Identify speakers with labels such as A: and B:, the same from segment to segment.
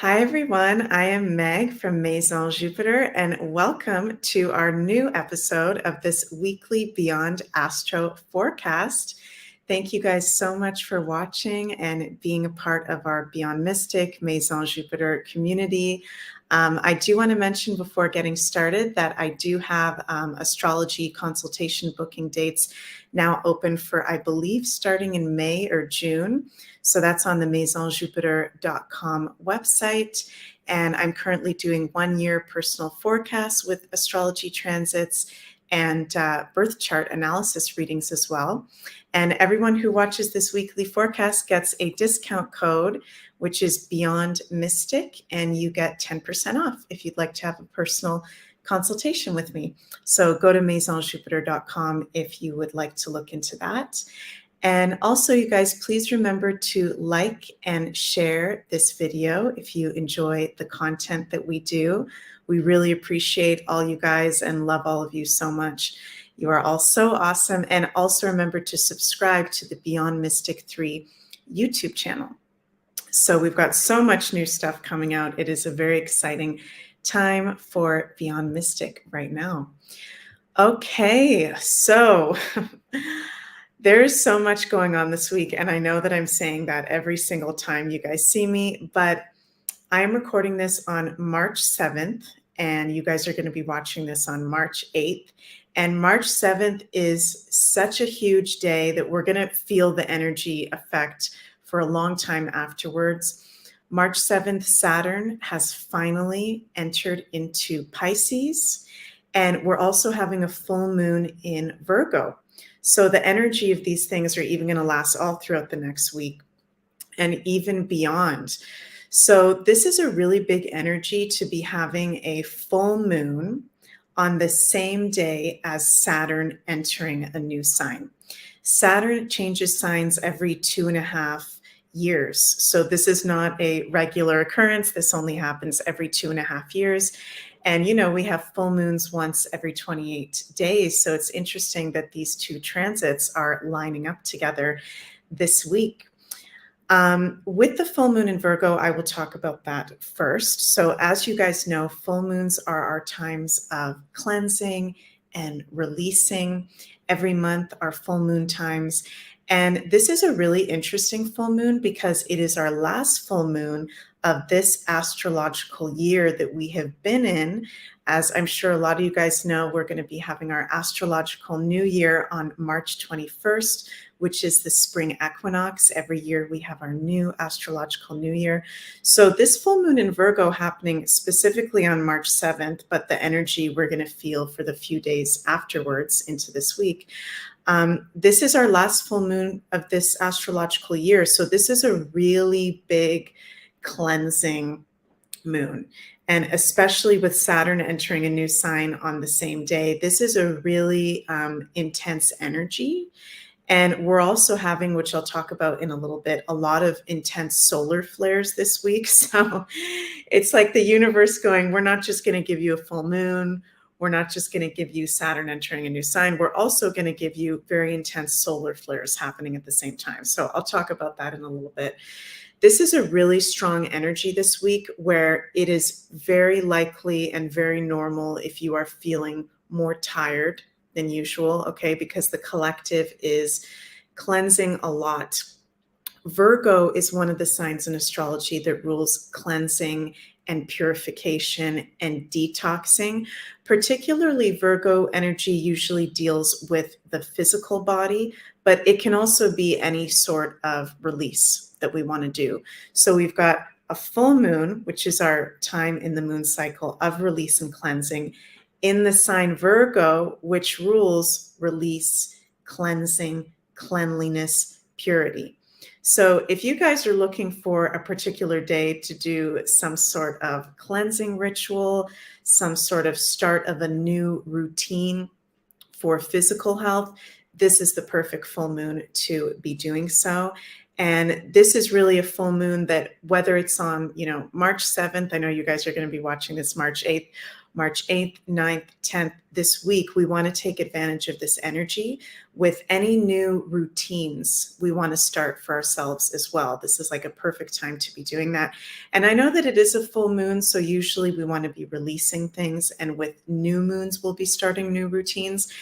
A: Hi, everyone. I am Meg from Maison Jupiter, and welcome to our new episode of this weekly Beyond Astro forecast. Thank you guys so much for watching and being a part of our Beyond Mystic Maison Jupiter community. I do want to mention before getting started that I do have astrology consultation booking dates now open for, I believe, starting in May or June. So that's on the maisonjupiter.com website. And I'm currently doing 1-year personal forecasts with astrology transits and birth chart analysis readings as well. And everyone who watches this weekly forecast gets a discount code, which is BeyondMystic, and you get 10% off if you'd like to have a personal consultation with me. So go to maisonjupiter.com if you would like to look into that. And also, you guys, please remember to like and share this video if you enjoy the content that we do. We really appreciate all you guys and love all of you so much. You are all so awesome. And also remember to subscribe to the Beyond Mystic 3 YouTube channel. So we've got so much new stuff coming out. It is a very exciting time for Beyond Mystic right now. Okay, so there's so much going on this week, and I know that I'm saying that every single time you guys see me, but I'm recording this on March 7th, and you guys are going to be watching this on March 8th. And March 7th is such a huge day that we're going to feel the energy effect for a long time afterwards. March 7th, Saturn has finally entered into Pisces, and we're also having a full moon in Virgo. So the energy of these things are even going to last all throughout the next week and even beyond. So this is a really big energy to be having a full moon on the same day as Saturn entering a new sign. Saturn changes signs every 2.5 years. So this is not a regular occurrence. This only happens every 2.5 years. And, you know, we have full moons once every 28 days. So it's interesting that these two transits are lining up together this week. With the full moon in Virgo, I will talk about that first. So as you guys know, full moons are our times of cleansing and releasing. Every month are full moon times. And this is a really interesting full moon because it is our last full moon of this astrological year that we have been in. As I'm sure a lot of you guys know, we're going to be having our astrological new year on March 21st, which is the spring equinox. Every year we have our new astrological new year. So this full moon in Virgo happening specifically on March 7th, but the energy we're going to feel for the few days afterwards into this week. This is our last full moon of this astrological year. So this is a really big cleansing moon. And especially with Saturn entering a new sign on the same day, this is a really intense energy. And we're also having, which I'll talk about in a little bit, a lot of intense solar flares this week. So it's like the universe going, we're not just going to give you a full moon. We're not just going to give you Saturn entering a new sign. We're also going to give you very intense solar flares happening at the same time. So I'll talk about that in a little bit. This is a really strong energy this week where it is very likely and very normal if you are feeling more tired than usual, okay, because the collective is cleansing a lot. Virgo is one of the signs in astrology that rules cleansing and purification and detoxing. Particularly, Virgo energy usually deals with the physical body, but it can also be any sort of release that we want to do. So we've got a full moon, which is our time in the moon cycle of release and cleansing, in the sign Virgo, which rules release, cleansing, cleanliness, purity. So if you guys are looking for a particular day to do some sort of cleansing ritual, some sort of start of a new routine for physical health, this is the perfect full moon to be doing so. And this is really a full moon that whether it's on, March 7th, I know you guys are going to be watching this March 8th, March 8th, 9th, 10th, this week, we want to take advantage of this energy with any new routines we want to start for ourselves as well. This is like a perfect time to be doing that. And I know that it is a full moon, so usually we want to be releasing things, and with new moons, we'll be starting new routines.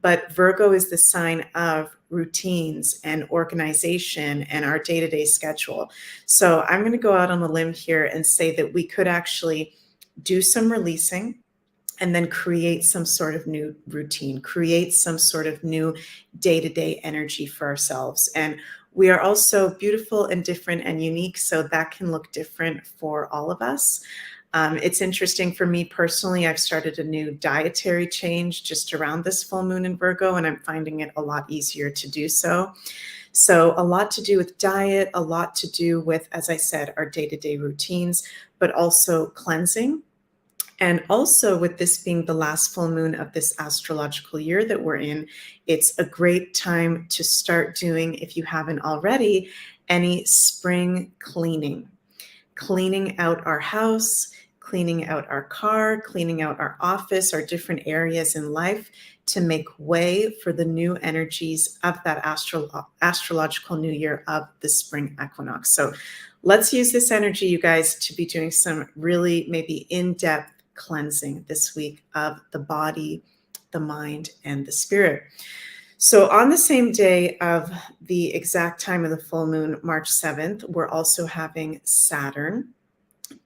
A: But Virgo is the sign of routines and organization and our day-to-day schedule. So I'm going to go out on a limb here and say that we could actually do some releasing and then create some sort of new routine, create some sort of new day-to-day energy for ourselves. And we are also beautiful and different and unique, so that can look different for all of us. It's interesting for me personally. I've started a new dietary change just around this full moon in Virgo, and I'm finding it a lot easier to do so. So a lot to do with diet, a lot to do with, as I said, our day-to-day routines, but also cleansing. And also with this being the last full moon of this astrological year that we're in, it's a great time to start doing, if you haven't already, any spring cleaning out our house, cleaning out our car, cleaning out our office, our different areas in life to make way for the new energies of that astrological new year of the spring equinox. So let's use this energy, you guys, to be doing some really maybe in-depth cleansing this week of the body, the mind, and the spirit. So on the same day of the exact time of the full moon, March 7th, we're also having Saturn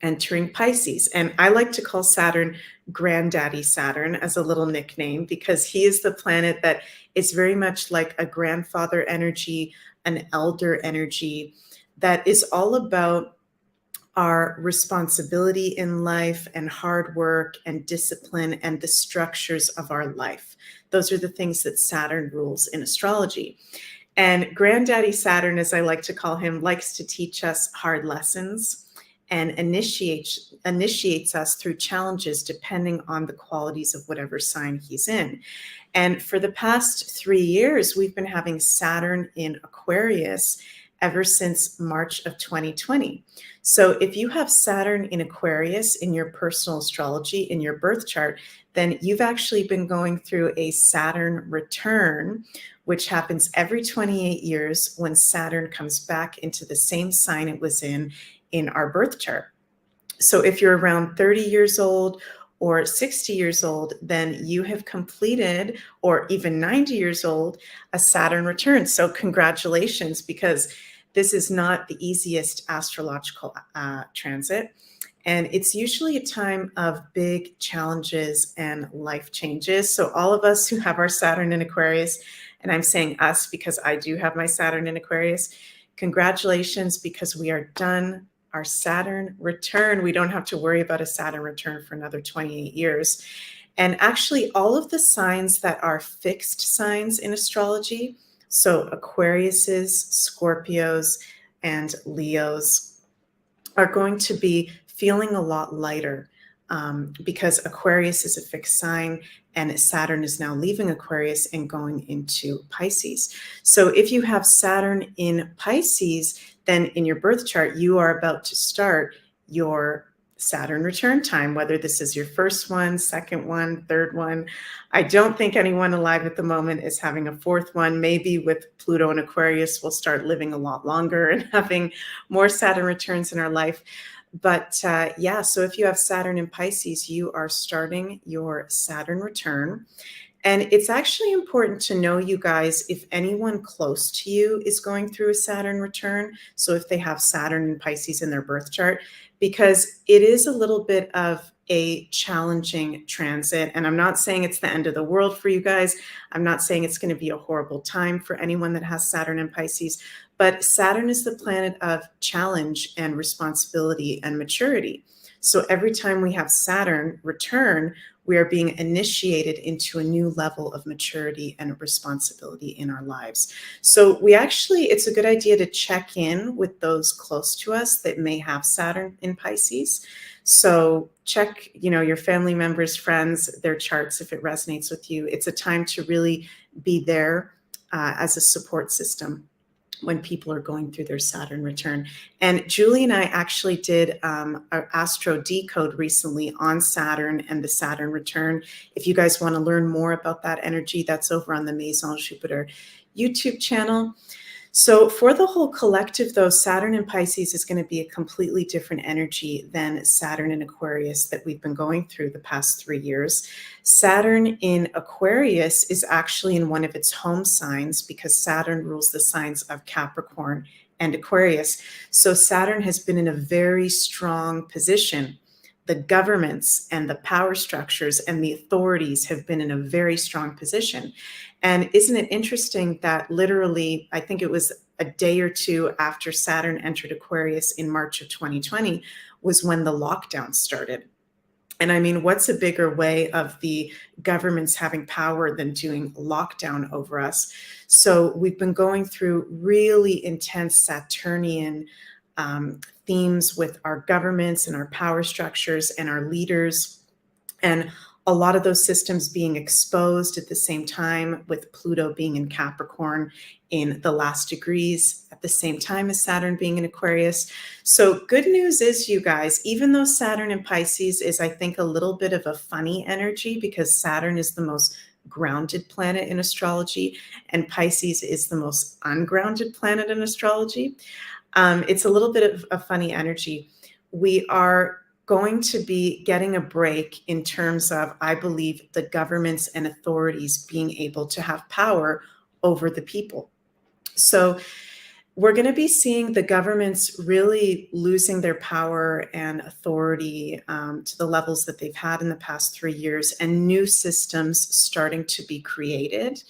A: entering Pisces. And I like to call Saturn Granddaddy Saturn as a little nickname, because he is the planet that is very much like a grandfather energy, an elder energy that is all about our responsibility in life and hard work and discipline and the structures of our life. Those are the things that Saturn rules in astrology. And Granddaddy Saturn, as I like to call him, likes to teach us hard lessons and initiates us through challenges depending on the qualities of whatever sign he's in. And for the past 3 years, we've been having Saturn in Aquarius ever since March of 2020. So if you have Saturn in Aquarius in your personal astrology, in your birth chart, then you've actually been going through a Saturn return, which happens every 28 years when Saturn comes back into the same sign it was in our birth chart. So if you're around 30 years old or 60 years old, then you have completed, or even 90 years old, a Saturn return. So congratulations, because this is not the easiest astrological transit. And it's usually a time of big challenges and life changes. So all of us who have our Saturn in Aquarius, and I'm saying us because I do have my Saturn in Aquarius, congratulations, because we are done our Saturn return. We don't have to worry about a Saturn return for another 28 years. And actually all of the signs that are fixed signs in astrology, so Aquariuses, Scorpios, and Leos, are going to be feeling a lot lighter because Aquarius is a fixed sign and Saturn is now leaving Aquarius and going into Pisces. So if you have Saturn in Pisces, then in your birth chart, you are about to start your Saturn return time, whether this is your first one, second one, third one. I don't think anyone alive at the moment is having a fourth one. Maybe with Pluto and Aquarius, we'll start living a lot longer and having more Saturn returns in our life. But yeah, so if you have Saturn in Pisces, you are starting your Saturn return. And it's actually important to know, you guys, if anyone close to you is going through a Saturn return, so if they have Saturn in Pisces in their birth chart, because it is a little bit of a challenging transit. And I'm not saying it's the end of the world for you guys. I'm not saying it's going to be a horrible time for anyone that has Saturn in Pisces, but Saturn is the planet of challenge and responsibility and maturity. So every time we have Saturn return, we are being initiated into a new level of maturity and responsibility in our lives. So it's a good idea to check in with those close to us that may have Saturn in Pisces. So check, your family members, friends, their charts if it resonates with you. It's a time to really be there as a support system when people are going through their Saturn return. And Julie and I actually did our Astro decode recently on Saturn and the Saturn return. If you guys want to learn more about that energy, that's over on the Maison Jupiter YouTube channel. So for the whole collective, though, Saturn in Pisces is going to be a completely different energy than Saturn in Aquarius that we've been going through the past 3 years. Saturn in Aquarius is actually in one of its home signs because Saturn rules the signs of Capricorn and Aquarius. So Saturn has been in a very strong position. The governments and the power structures and the authorities have been in a very strong position. And isn't it interesting that literally, I think it was a day or two after Saturn entered Aquarius in March of 2020 was when the lockdown started. And I mean, what's a bigger way of the governments having power than doing lockdown over us? So we've been going through really intense Saturnian themes with our governments and our power structures and our leaders, and a lot of those systems being exposed at the same time, with Pluto being in Capricorn in the last degrees at the same time as Saturn being in Aquarius. So good news is, you guys, even though Saturn in Pisces is, I think, a little bit of a funny energy because Saturn is the most grounded planet in astrology and Pisces is the most ungrounded planet in astrology. It's a little bit of a funny energy. We are going to be getting a break in terms of, I believe, the governments and authorities being able to have power over the people. So we're going to be seeing the governments really losing their power and authority to the levels that they've had in the past 3 years, and new systems starting to be created.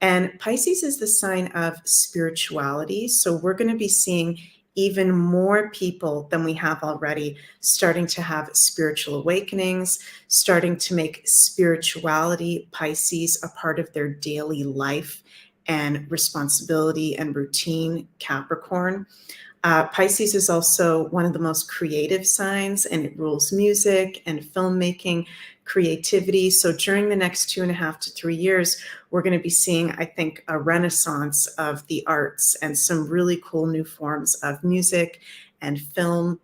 A: And Pisces is the sign of spirituality. So we're going to be seeing even more people than we have already starting to have spiritual awakenings, starting to make spirituality, Pisces, a part of their daily life and responsibility and routine, Capricorn. Pisces is also one of the most creative signs, and it rules music and filmmaking, creativity. So during the next 2.5 to 3 years, we're going to be seeing, I think, a renaissance of the arts and some really cool new forms of music and film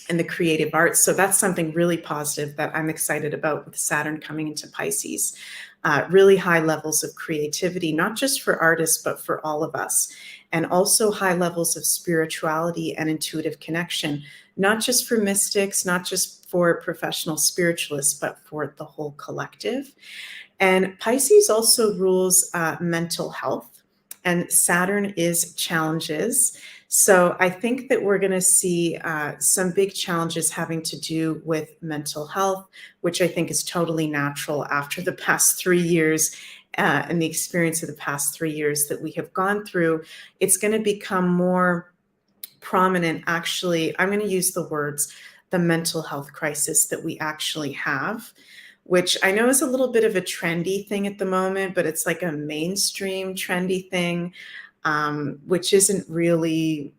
A: and the creative arts. So that's something really positive that I'm excited about with Saturn coming into Pisces. Really high levels of creativity, not just for artists, but for all of us. And also high levels of spirituality and intuitive connection, not just for mystics, not just for professional spiritualists, but for the whole collective. And Pisces also rules mental health, and Saturn is challenges. So I think that we're going to see some big challenges having to do with mental health, which I think is totally natural after the past 3 years and the experience of the past 3 years that we have gone through. It's going to become more prominent, actually. I'm going to use the words, the mental health crisis that we actually have, which I know is a little bit of a trendy thing at the moment, but it's like a mainstream trendy thing, which isn't really,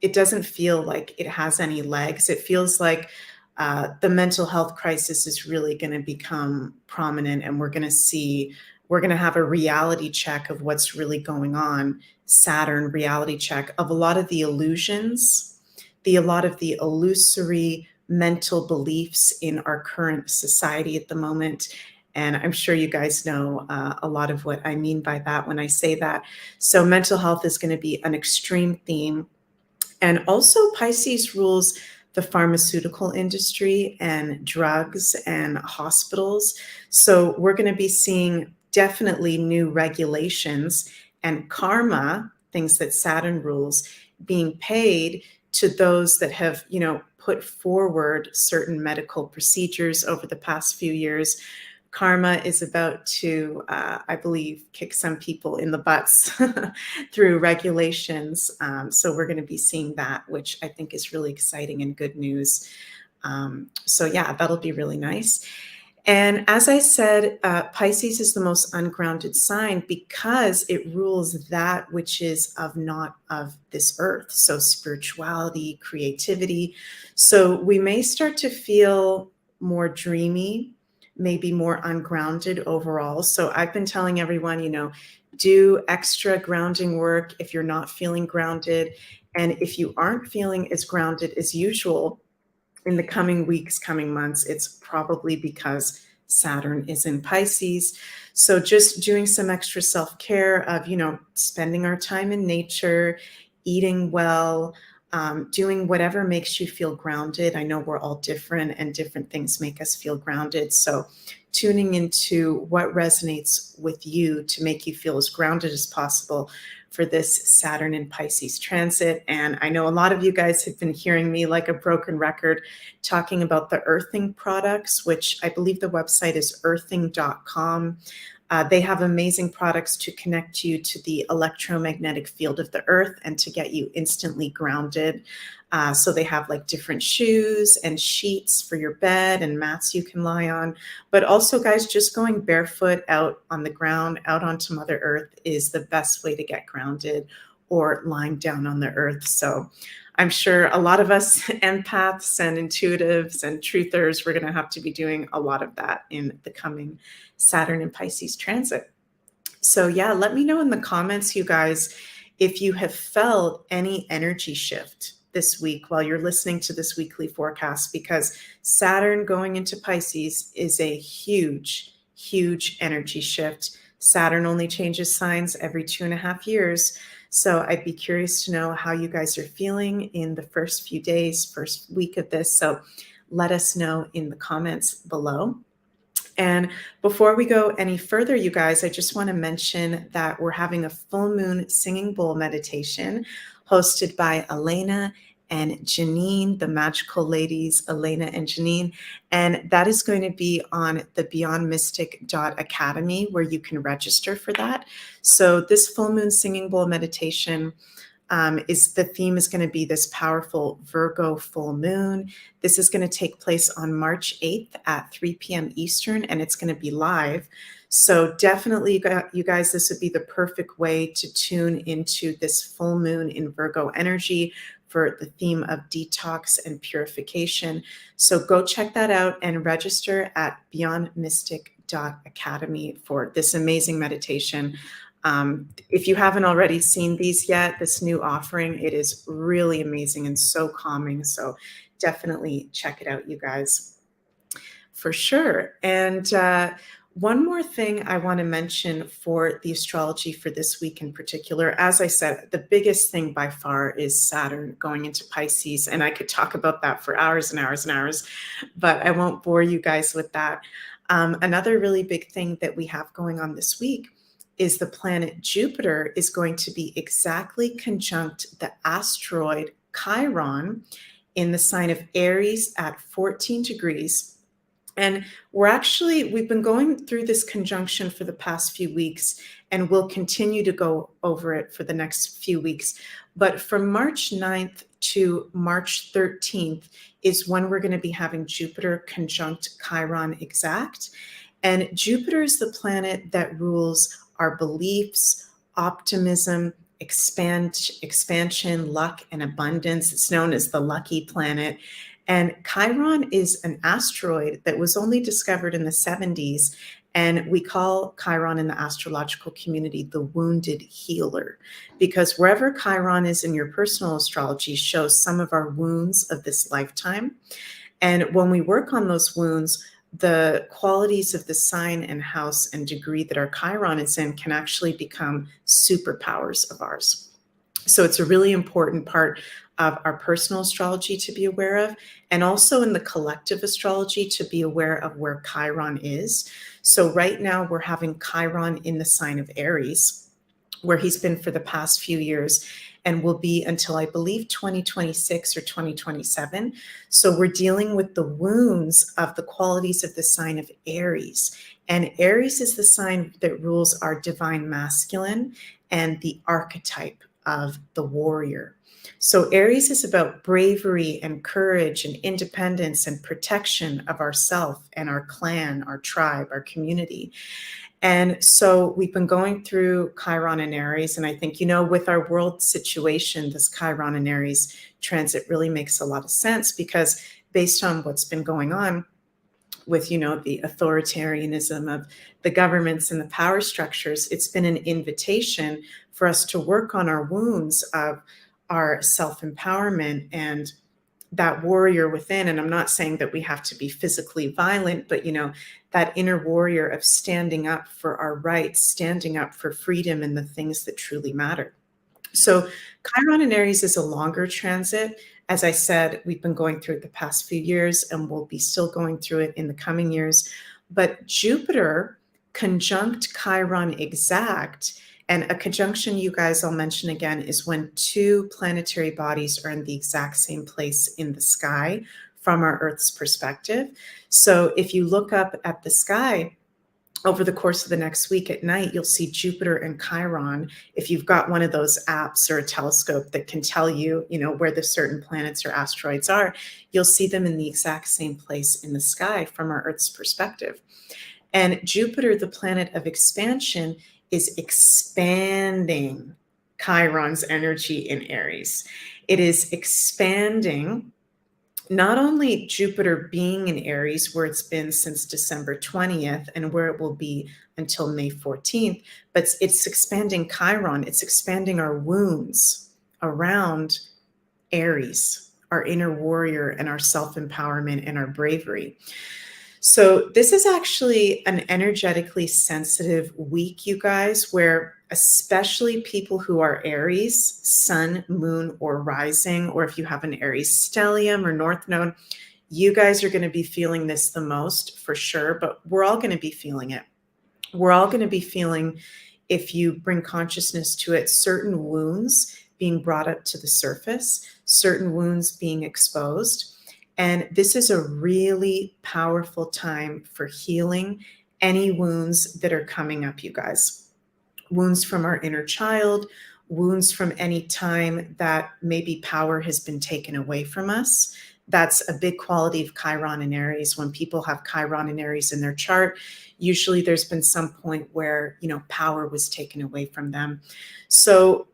A: it doesn't feel like it has any legs. It feels like the mental health crisis is really going to become prominent, and we're going to have a reality check of what's really going on, Saturn reality check of a lot of the illusions, a lot of the illusory mental beliefs in our current society at the moment. And I'm sure you guys know a lot of what I mean by that when I say that. So mental health is going to be an extreme theme. And also Pisces rules the pharmaceutical industry and drugs and hospitals. So we're going to be seeing definitely new regulations and karma, things that Saturn rules, being paid to those that have, put forward certain medical procedures over the past few years. Karma is about to, I believe, kick some people in the butts through regulations. So we're going to be seeing that, which I think is really exciting and good news. So yeah, that'll be really nice. And as I said, Pisces is the most ungrounded sign because it rules that which is not of this earth. So spirituality, creativity. So we may start to feel more dreamy, maybe more ungrounded overall. So I've been telling everyone, do extra grounding work if you're not feeling grounded. And if you aren't feeling as grounded as usual in the coming weeks, coming months, it's probably because Saturn is in Pisces. So just doing some extra self-care of, spending our time in nature, eating well, doing whatever makes you feel grounded. I know we're all different and different things make us feel grounded. So tuning into what resonates with you to make you feel as grounded as possible for this Saturn and Pisces transit. And I know a lot of you guys have been hearing me like a broken record talking about the earthing products, which I believe the website is earthing.com. They have amazing products to connect you to the electromagnetic field of the earth and to get you instantly grounded. So they have like different shoes and sheets for your bed and mats you can lie on. But also, guys, just going barefoot out on the ground, out onto Mother Earth is the best way to get grounded, or lying down on the earth. So I'm sure a lot of us empaths and intuitives and truthers, we're going to have to be doing a lot of that in the coming Saturn and Pisces transit. So yeah, let me know in the comments, you guys, if you have felt any energy shift this week while you're listening to this weekly forecast, because Saturn going into Pisces is a huge, huge energy shift. Saturn only changes signs every 2.5 years. So I'd be curious to know how you guys are feeling in the first few days, first week of this. So let us know in the comments below. And before we go any further, you guys, I just want to mention that we're having a full moon singing bowl meditation hosted by Elena and Janine, the magical ladies, Elena and Janine. And that is going to be on the BeyondMystic.academy, where you can register for that. So this full moon singing bowl meditation the theme is going to be this powerful Virgo full moon. This is going to take place on March 8th at 3 p.m. Eastern, and it's going to be live. So definitely, you guys, this would be the perfect way to tune into this full moon in Virgo energy for the theme of detox and purification. So go check that out and register at beyondmystic.academy for this amazing meditation. If you haven't already seen these yet, this new offering, it is really amazing and so calming. So definitely check it out, you guys, for sure. And one more thing I want to mention for the astrology for this week in particular, as I said, the biggest thing by far is Saturn going into Pisces. And I could talk about that for hours and hours and hours, but I won't bore you guys with that. Another really big thing that we have going on this week is the planet Jupiter is going to be exactly conjunct the asteroid Chiron in the sign of Aries at 14 degrees. And we've been going through this conjunction for the past few weeks, and we'll continue to go over it for the next few weeks. But from March 9th to March 13th is when we're going to be having Jupiter conjunct Chiron exact. And Jupiter is the planet that rules our beliefs, optimism, expansion, luck, and abundance. It's known as the lucky planet. And Chiron is an asteroid that was only discovered in the 70s. And we call Chiron in the astrological community the wounded healer, because wherever Chiron is in your personal astrology shows some of our wounds of this lifetime. And when we work on those wounds, the qualities of the sign and house and degree that our Chiron is in can actually become superpowers of ours. So it's a really important part of our personal astrology to be aware of, and also in the collective astrology to be aware of where Chiron is. So right now we're having Chiron in the sign of Aries, where he's been for the past few years, and will be until I believe 2026 or 2027. So we're dealing with the wounds of the qualities of the sign of Aries. And Aries is the sign that rules our divine masculine and the archetype of the warrior. So Aries is about bravery and courage and independence and protection of ourself and our clan, our tribe, our community. And so we've been going through Chiron and Aries, and I think, with our world situation, this Chiron and Aries transit really makes a lot of sense, because based on what's been going on, with, the authoritarianism of the governments and the power structures. It's been an invitation for us to work on our wounds of our self-empowerment and that warrior within. And I'm not saying that we have to be physically violent, but that inner warrior of standing up for our rights, standing up for freedom and the things that truly matter. So Chiron in Aries is a longer transit. As I said, we've been going through it the past few years, and we'll be still going through it in the coming years. But Jupiter conjunct Chiron exact, and a conjunction, you guys, I'll mention again, is when two planetary bodies are in the exact same place in the sky from our Earth's perspective. So if you look up at the sky over the course of the next week at night, you'll see Jupiter and Chiron. If you've got one of those apps or a telescope that can tell you, where the certain planets or asteroids are, you'll see them in the exact same place in the sky from our Earth's perspective. And Jupiter, the planet of expansion, is expanding Chiron's energy in Aries. It is expanding not only Jupiter being in Aries, where it's been since December 20th and where it will be until May 14th, but it's expanding Chiron. It's expanding our wounds around Aries, our inner warrior and our self-empowerment and our bravery. So this is actually an energetically sensitive week, you guys, where especially people who are Aries, sun, moon, or rising, or if you have an Aries stellium or north node, you guys are going to be feeling this the most for sure, but we're all going to be feeling it. We're all going to be feeling, if you bring consciousness to it, certain wounds being brought up to the surface, certain wounds being exposed. And this is a really powerful time for healing any wounds that are coming up, you guys. Wounds from our inner child, wounds from any time that maybe power has been taken away from us. That's a big quality of Chiron in Aries. When people have Chiron in Aries in their chart, usually there's been some point where, power was taken away from them. So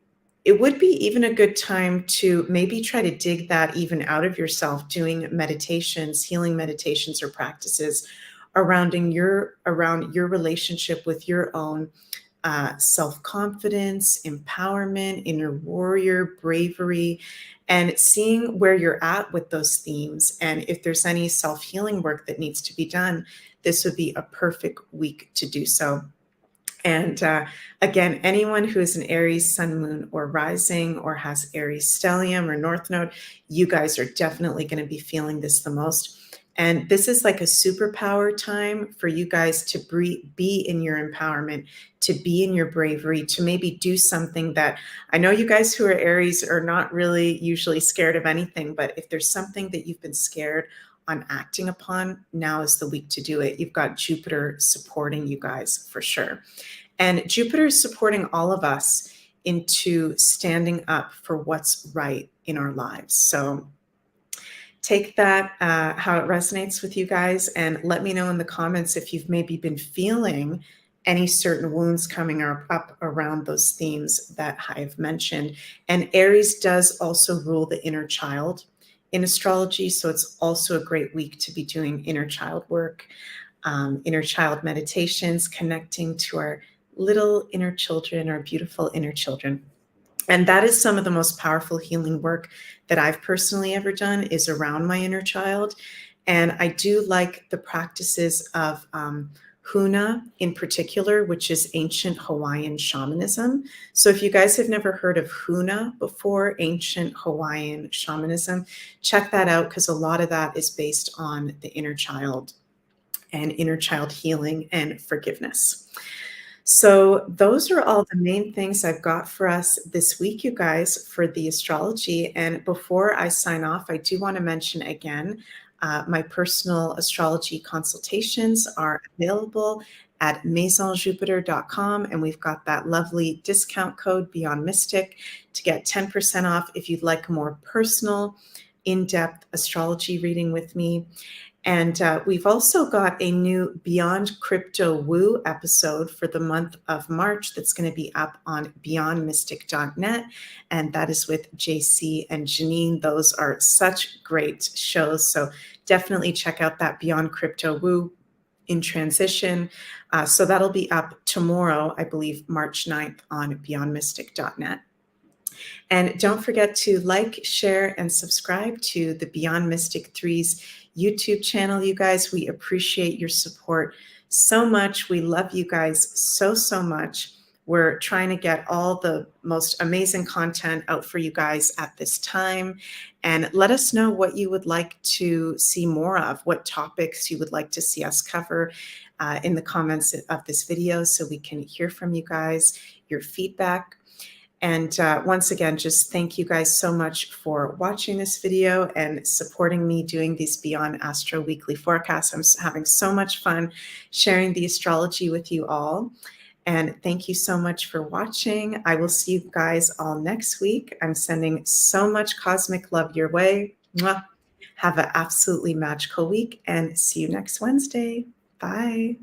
A: it would be even a good time to maybe try to dig that even out of yourself, doing meditations, healing meditations or practices around your relationship with your own self-confidence, empowerment, inner warrior, bravery, and seeing where you're at with those themes. And if there's any self-healing work that needs to be done, this would be a perfect week to do so. And again, anyone who is an Aries sun, moon, or rising, or has Aries stellium or north node, you guys are definitely going to be feeling this the most. And this is like a superpower time for you guys to be in your empowerment, to be in your bravery, to maybe do something that, I know you guys who are Aries are not really usually scared of anything, but if there's something that you've been scared on acting upon, now is the week to do it. You've got Jupiter supporting you guys for sure. And Jupiter is supporting all of us into standing up for what's right in our lives. So take that, how it resonates with you guys, and let me know in the comments if you've maybe been feeling any certain wounds coming up around those themes that I've mentioned. And Aries does also rule the inner child in astrology, so it's also a great week to be doing inner child work, inner child meditations, connecting to our little inner children, our beautiful inner children. And that is some of the most powerful healing work that I've personally ever done, is around my inner child. And I do like the practices of Huna in particular, which is ancient Hawaiian shamanism. So if you guys have never heard of Huna before, ancient Hawaiian shamanism, check that out, because a lot of that is based on the inner child and inner child healing and forgiveness. So those are all the main things I've got for us this week, you guys, for the astrology. And before I sign off, I do want to mention again, my personal astrology consultations are available at maisonjupiter.com. And we've got that lovely discount code BeyondMystic to get 10% off if you'd like a more personal, in-depth astrology reading with me. And we've also got a new Beyond Crypto Woo episode for the month of March that's going to be up on BeyondMystic.net. And that is with JC and Janine. Those are such great shows. So definitely check out that Beyond Crypto Woo in transition. So that'll be up tomorrow, I believe, March 9th on BeyondMystic.net. And don't forget to like, share, and subscribe to the Beyond Mystic 3's YouTube channel, you guys. We appreciate your support so much. We love you guys so, so much. We're trying to get all the most amazing content out for you guys at this time. And let us know what you would like to see more of, what topics you would like to see us cover in the comments of this video so we can hear from you guys, your feedback. And once again, just thank you guys so much for watching this video and supporting me doing these Beyond Astro weekly forecasts. I'm having so much fun sharing the astrology with you all. And thank you so much for watching. I will see you guys all next week. I'm sending so much cosmic love your way. Mwah. Have an absolutely magical week and see you next Wednesday. Bye.